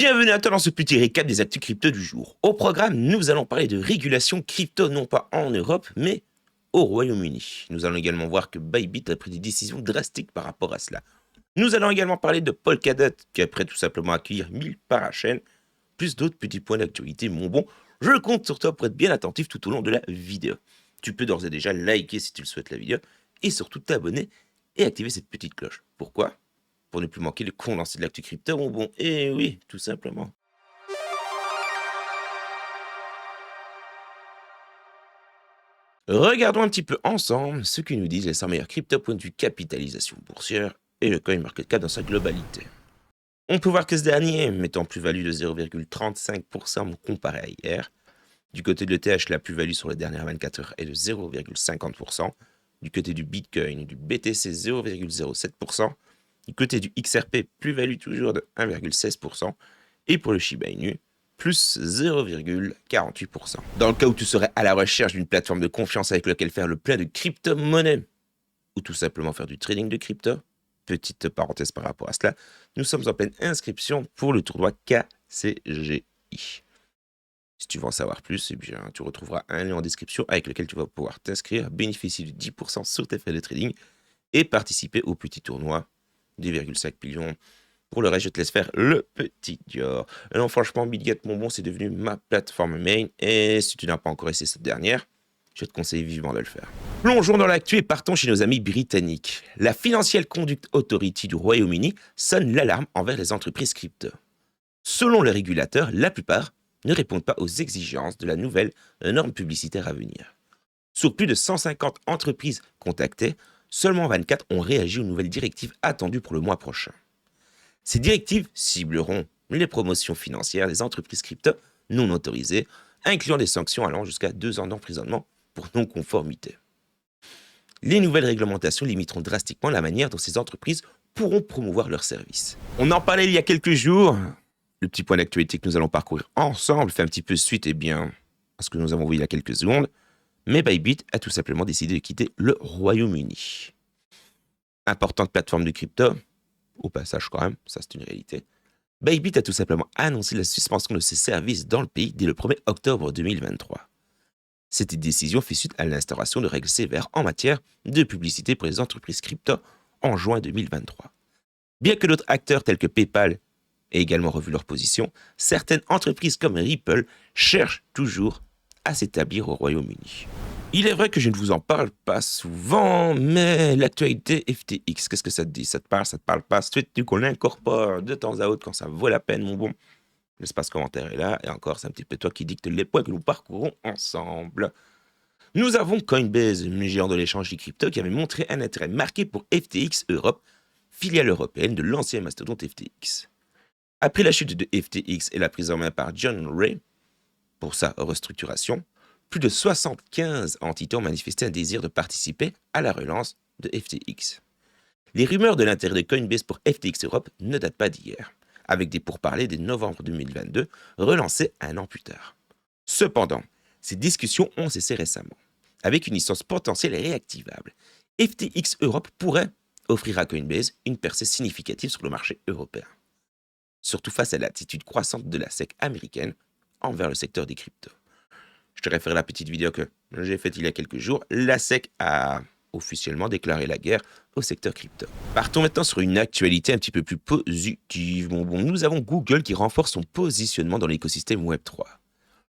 Bienvenue à toi dans ce petit récap des actus crypto du jour. Au programme, nous allons parler de régulation crypto non pas en Europe, mais au Royaume-Uni. Nous allons également voir que Bybit a pris des décisions drastiques par rapport à cela. Nous allons également parler de Polkadot, qui est prêt tout simplement à accueillir 1000 parachaînes, plus d'autres petits points d'actualité. Mon bon, je compte sur toi pour être bien attentif tout au long de la vidéo. Tu peux d'ores et déjà liker si tu le souhaites la vidéo, et surtout t'abonner et activer cette petite cloche. Pourquoi ? Pour ne plus manquer le condensé de l'actu crypto, mon bon. Et oui, tout simplement. Regardons un petit peu ensemble ce que nous disent les 100 meilleurs cryptos point de vue capitalisation boursière et le CoinMarketCap dans sa globalité. On peut voir que ce dernier, mettant plus-value de 0,35% comparé à hier. Du côté de l'ETH, la plus-value sur les dernières 24 heures est de 0,50%. Du côté du Bitcoin et du BTC, 0,07%. Du côté du XRP, plus-value toujours de 1,16%. Et pour le Shiba Inu, plus 0,48%. Dans le cas où tu serais à la recherche d'une plateforme de confiance avec laquelle faire le plein de crypto-monnaies, ou tout simplement faire du trading de crypto, petite parenthèse par rapport à cela, nous sommes en pleine inscription pour le tournoi KCGI. Si tu veux en savoir plus, eh bien, tu retrouveras un lien en description avec lequel tu vas pouvoir t'inscrire, bénéficier de 10% sur tes frais de trading et participer au petit tournoi 2,5 millions. Pour le reste, je te laisse faire le petit Dior. Non, franchement, BitGet, mon bon, c'est devenu ma plateforme main. Et si tu n'as pas encore essayé cette dernière, je te conseille vivement de le faire. Plongeons dans l'actu et partons chez nos amis britanniques. La Financial Conduct Authority du Royaume-Uni sonne l'alarme envers les entreprises crypto. Selon le régulateur, la plupart ne répondent pas aux exigences de la nouvelle norme publicitaire à venir. Sur plus de 150 entreprises contactées, seulement 24 ont réagi aux nouvelles directives attendues pour le mois prochain. Ces directives cibleront les promotions financières des entreprises crypto non autorisées, incluant des sanctions allant jusqu'à 2 ans d'emprisonnement pour non-conformité. Les nouvelles réglementations limiteront drastiquement la manière dont ces entreprises pourront promouvoir leurs services. On en parlait il y a quelques jours. Le petit point d'actualité que nous allons parcourir ensemble fait un petit peu suite à ce que nous avons vu il y a quelques secondes, mais Bybit a tout simplement décidé de quitter le Royaume-Uni. Importante plateforme de crypto, au passage quand même, ça c'est une réalité. Bybit a tout simplement annoncé la suspension de ses services dans le pays dès le 1er octobre 2023. Cette décision fait suite à l'instauration de règles sévères en matière de publicité pour les entreprises crypto en juin 2023. Bien que d'autres acteurs tels que PayPal aient également revu leur position, certaines entreprises comme Ripple cherchent toujours à s'établir au Royaume-Uni. Il est vrai que je ne vous en parle pas souvent, mais l'actualité FTX, qu'est-ce que ça te dit? Ça te parle pas? Souhaites-tu qu'on l'incorpore de temps à autre quand ça vaut la peine, mon bon? L'espace commentaire est là, et encore, c'est un petit peu toi qui dicte les points que nous parcourons ensemble. Nous avons Coinbase, le géant de l'échange des crypto, qui avait montré un intérêt marqué pour FTX Europe, filiale européenne de l'ancien mastodonte FTX. Après la chute de FTX et la prise en main par John Ray pour sa restructuration, plus de 75 entités ont manifesté un désir de participer à la relance de FTX. Les rumeurs de l'intérêt de Coinbase pour FTX Europe ne datent pas d'hier, avec des pourparlers dès novembre 2022, relancés un an plus tard. Cependant, ces discussions ont cessé récemment. Avec une licence potentielle et réactivable, FTX Europe pourrait offrir à Coinbase une percée significative sur le marché européen. Surtout face à l'attitude croissante de la SEC américaine envers le secteur des cryptos. Je te réfère à la petite vidéo que j'ai faite il y a quelques jours. La SEC a officiellement déclaré la guerre au secteur crypto. Partons maintenant sur une actualité un petit peu plus positive. Bon, nous avons Google qui renforce son positionnement dans l'écosystème Web3.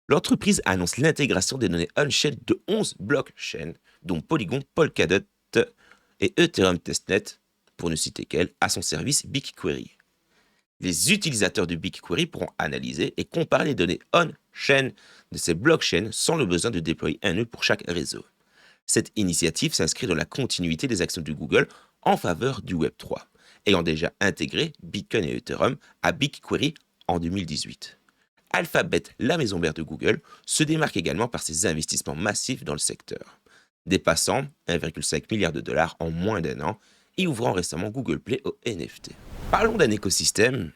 L'entreprise annonce l'intégration des données on-chain de 11 blockchains, dont Polygon, Polkadot et Ethereum Testnet, pour ne citer qu'elle, à son service BigQuery. Les utilisateurs de BigQuery pourront analyser et comparer les données on-chain de ces blockchains sans le besoin de déployer un nœud pour chaque réseau. Cette initiative s'inscrit dans la continuité des actions de Google en faveur du Web3, ayant déjà intégré Bitcoin et Ethereum à BigQuery en 2018. Alphabet, la maison mère de Google, se démarque également par ses investissements massifs dans le secteur, dépassant 1,5 milliard de dollars en moins d'un an et ouvrant récemment Google Play aux NFT. Parlons d'un écosystème.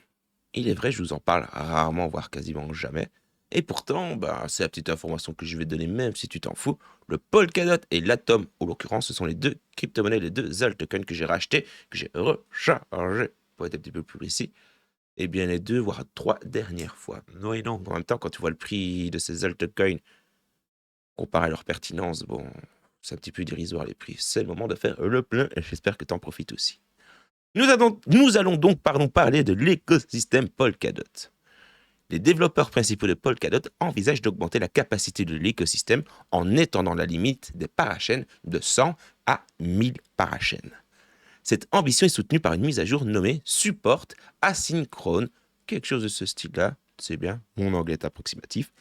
Il est vrai, je vous en parle rarement, voire quasiment jamais. Et pourtant, c'est la petite information que je vais te donner, même si tu t'en fous. Le Polkadot et l'Atom, en l'occurrence, ce sont les deux crypto-monnaies, les deux altcoins que j'ai rachetés, que j'ai rechargés, pour être un petit peu plus précis. Eh bien, les 2 voire 3 dernières fois. Oui, non, en même temps, quand tu vois le prix de ces altcoins comparé à leur pertinence, bon, c'est un petit peu dérisoire les prix. C'est le moment de faire le plein et j'espère que tu en profites aussi. Nous allons donc parler de l'écosystème Polkadot. Les développeurs principaux de Polkadot envisagent d'augmenter la capacité de l'écosystème en étendant la limite des parachaînes de 100 à 1000 parachaînes. Cette ambition est soutenue par une mise à jour nommée Support Asynchrone, quelque chose de ce style-là, c'est bien, mon anglais est approximatif,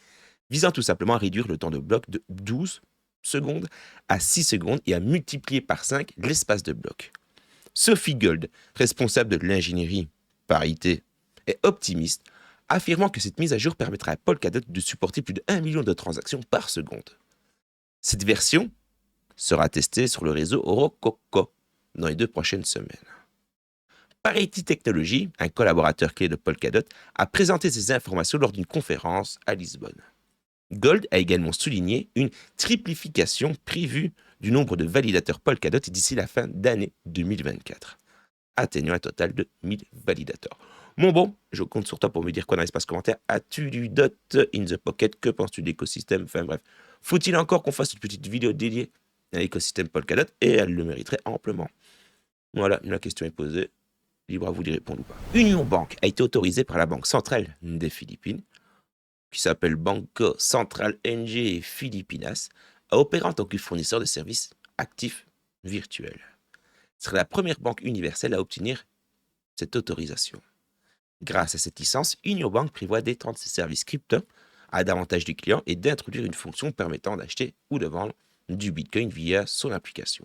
visant tout simplement à réduire le temps de bloc de 12 secondes à 6 secondes et à multiplier par 5 l'espace de bloc. Sophie Gold, responsable de l'ingénierie parité, est optimiste, affirmant que cette mise à jour permettra à Polkadot de supporter plus de 1 million de transactions par seconde. Cette version sera testée sur le réseau Rococo dans les 2 prochaines semaines. Parity Technologies, un collaborateur clé de Polkadot, a présenté ces informations lors d'une conférence à Lisbonne. Gold a également souligné une triplification prévue du nombre de validateurs Polkadot d'ici la fin d'année 2024, atteignant un total de 1000 validateurs. Bon, je compte sur toi pour me dire quoi dans l'espace commentaire. As-tu du dot in the pocket? Que penses-tu de l'écosystème? Enfin bref, faut-il encore qu'on fasse une petite vidéo dédiée à l'écosystème Polkadot? Et elle le mériterait amplement. Voilà, la question est posée. Libre à vous d'y répondre ou pas. Union Bank a été autorisée par la Banque centrale des Philippines, qui s'appelle Banco Central NG Filipinas, à opérer en tant que fournisseur de services actifs virtuels. Ce serait la première banque universelle à obtenir cette autorisation. Grâce à cette licence, Union Bank prévoit d'étendre ses services crypto à davantage de clients et d'introduire une fonction permettant d'acheter ou de vendre du Bitcoin via son application.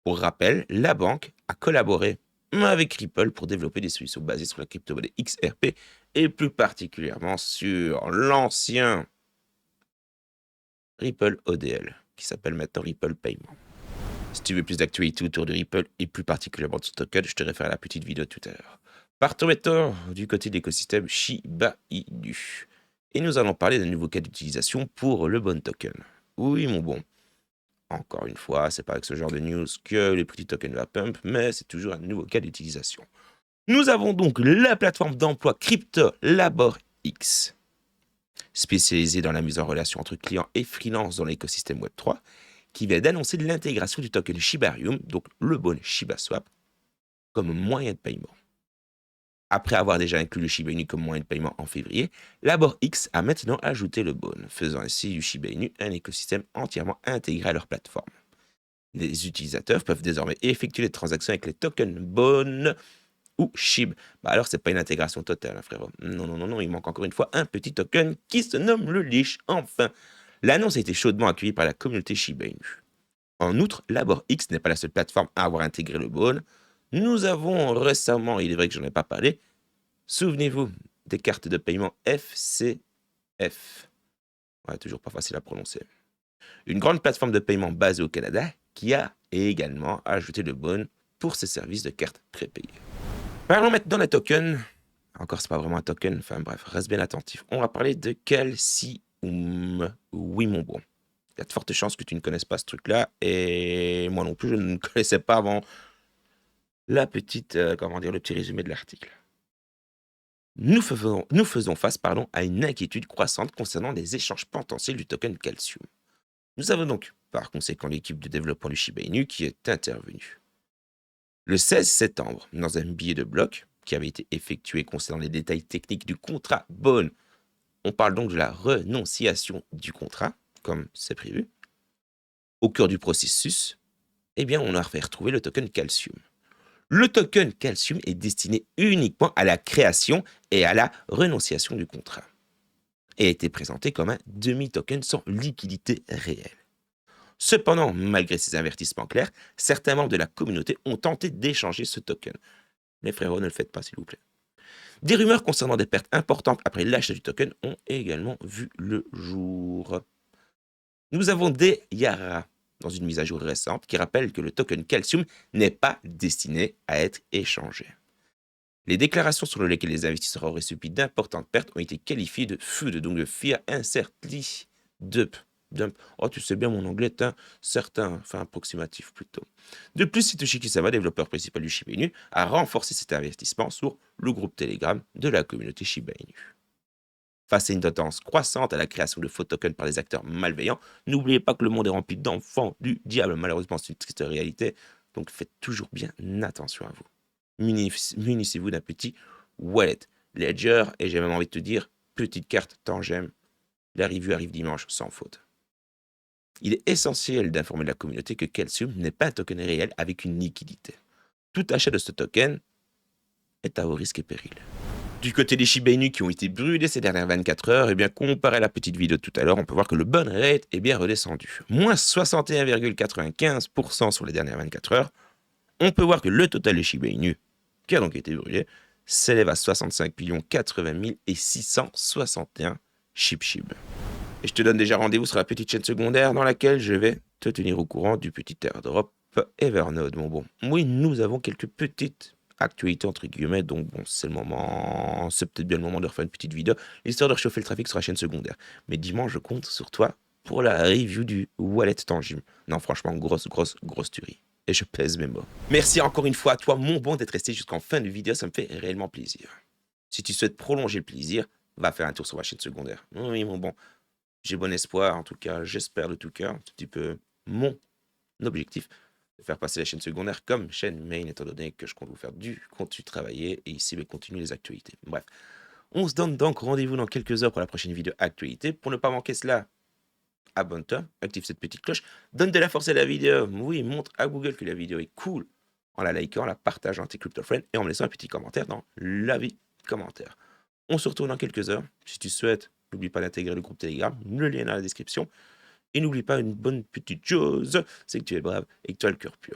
Pour rappel, la banque a collaboré avec Ripple pour développer des solutions basées sur la crypto-monnaie XRP et plus particulièrement sur l'ancien Ripple ODL, qui s'appelle maintenant Ripple Payment. Si tu veux plus d'actualités autour de Ripple et plus particulièrement de ce token, je te réfère à la petite vidéo tout à l'heure. Partons maintenant du côté de l'écosystème Shiba Inu. Et nous allons parler d'un nouveau cas d'utilisation pour le Bon Token. Oui, mon bon. Encore une fois, c'est pas avec ce genre de news que les petits tokens va pump, mais c'est toujours un nouveau cas d'utilisation. Nous avons donc la plateforme d'emploi crypto LaborX, spécialisée dans la mise en relation entre clients et freelance dans l'écosystème Web3, qui vient d'annoncer l'intégration du token Shibarium, donc le bon ShibaSwap, comme moyen de paiement. Après avoir déjà inclus le Shiba Inu comme moyen de paiement en février, LaborX a maintenant ajouté le Bon, faisant ainsi du Shiba Inu un écosystème entièrement intégré à leur plateforme. Les utilisateurs peuvent désormais effectuer des transactions avec les tokens Bon ou SHIB. Alors, c'est pas une intégration totale, hein, frérot. Non, il manque encore une fois un petit token qui se nomme le Leash. Enfin, l'annonce a été chaudement accueillie par la communauté Shiba Inu. En outre, LaborX n'est pas la seule plateforme à avoir intégré le Bon. Nous avons récemment, il est vrai que j'en ai pas parlé, souvenez-vous des cartes de paiement FCF. Ouais, toujours pas facile à prononcer. Une grande plateforme de paiement basée au Canada qui a également ajouté le Bon pour ses services de cartes prépayées. Parlons maintenant des tokens. Encore, c'est pas vraiment un token. Enfin bref, reste bien attentif. On va parler de Calcium. Oui, mon bon. Il y a de fortes chances que tu ne connaisses pas ce truc-là. Et moi non plus, je ne connaissais pas avant la petite, le petit résumé de l'article. Nous faisons face à une inquiétude croissante concernant les échanges potentiels du token Calcium. Nous avons donc, par conséquent, l'équipe de développement du Shiba Inu qui est intervenue. Le 16 septembre, dans un billet de bloc qui avait été effectué concernant les détails techniques du contrat Bon, on parle donc de la renonciation du contrat, comme c'est prévu. Au cœur du processus, on a fait retrouver le token Calcium. Le token Calcium est destiné uniquement à la création et à la renonciation du contrat et a été présenté comme un demi-token sans liquidité réelle. Cependant, malgré ces avertissements clairs, certains membres de la communauté ont tenté d'échanger ce token. Les frérots, ne le faites pas, s'il vous plaît. Des rumeurs concernant des pertes importantes après l'achat du token ont également vu le jour. Nous avons des Yara dans une mise à jour récente qui rappelle que le token Calcium n'est pas destiné à être échangé. Les déclarations sur lesquelles les investisseurs auraient subi d'importantes pertes ont été qualifiées de FUD, donc de Fear Uncertainty Dup. dump. Oh, tu sais bien, mon anglais est un certain, enfin approximatif plutôt. De plus, Satoshi Kisawa, développeur principal du Shiba Inu, a renforcé cet investissement sur le groupe Telegram de la communauté Shiba Inu. Face à une tendance croissante à la création de faux tokens par des acteurs malveillants, n'oubliez pas que le monde est rempli d'enfants du diable. Malheureusement, c'est une triste réalité, donc faites toujours bien attention à vous. Munissez-vous d'un petit wallet, ledger, et j'ai même envie de te dire, petite carte tangem. La review arrive dimanche sans faute. Il est essentiel d'informer la communauté que Calcium n'est pas un token réel avec une liquidité. Tout achat de ce token est à haut risque et péril. Du côté des Shiba Inu qui ont été brûlés ces dernières 24 heures, et bien comparé à la petite vidéo de tout à l'heure, on peut voir que le burn rate est bien redescendu. Moins 61,95% sur les dernières 24 heures. On peut voir que le total des Shiba Inu, qui a donc été brûlé, s'élève à 65 080 661 ShibShib. Et je te donne déjà rendez-vous sur la petite chaîne secondaire dans laquelle je vais te tenir au courant du petit airdrop Evernode. Bon, oui, nous avons quelques petites actualités entre guillemets, donc bon, c'est peut-être bien le moment de refaire une petite vidéo, l'histoire de réchauffer le trafic sur la chaîne secondaire. Mais dimanche, je compte sur toi pour la review du wallet tangible. Non, franchement, grosse tuerie. Et je pèse mes mots. Merci encore une fois à toi, mon bon, d'être resté jusqu'en fin de vidéo, ça me fait réellement plaisir. Si tu souhaites prolonger le plaisir, va faire un tour sur ma chaîne secondaire. Oui, mon bon. J'ai bon espoir, en tout cas, j'espère de tout cœur, un petit peu mon objectif, de faire passer la chaîne secondaire comme chaîne main, étant donné que je compte vous faire du contenu travaillé, et ici, continuer les actualités. Bref, on se donne donc rendez-vous dans quelques heures pour la prochaine vidéo actualité. Pour ne pas manquer cela, abonne-toi, active cette petite cloche, donne de la force à la vidéo. Oui, montre à Google que la vidéo est cool en la likant, en la partageant à tes crypto friends et en me laissant un petit commentaire dans l'avis commentaire. On se retrouve dans quelques heures. Si tu souhaites, n'oublie pas d'intégrer le groupe Telegram, le lien est dans la description. Et n'oublie pas une bonne petite chose, c'est que tu es brave et que tu as le cœur pur.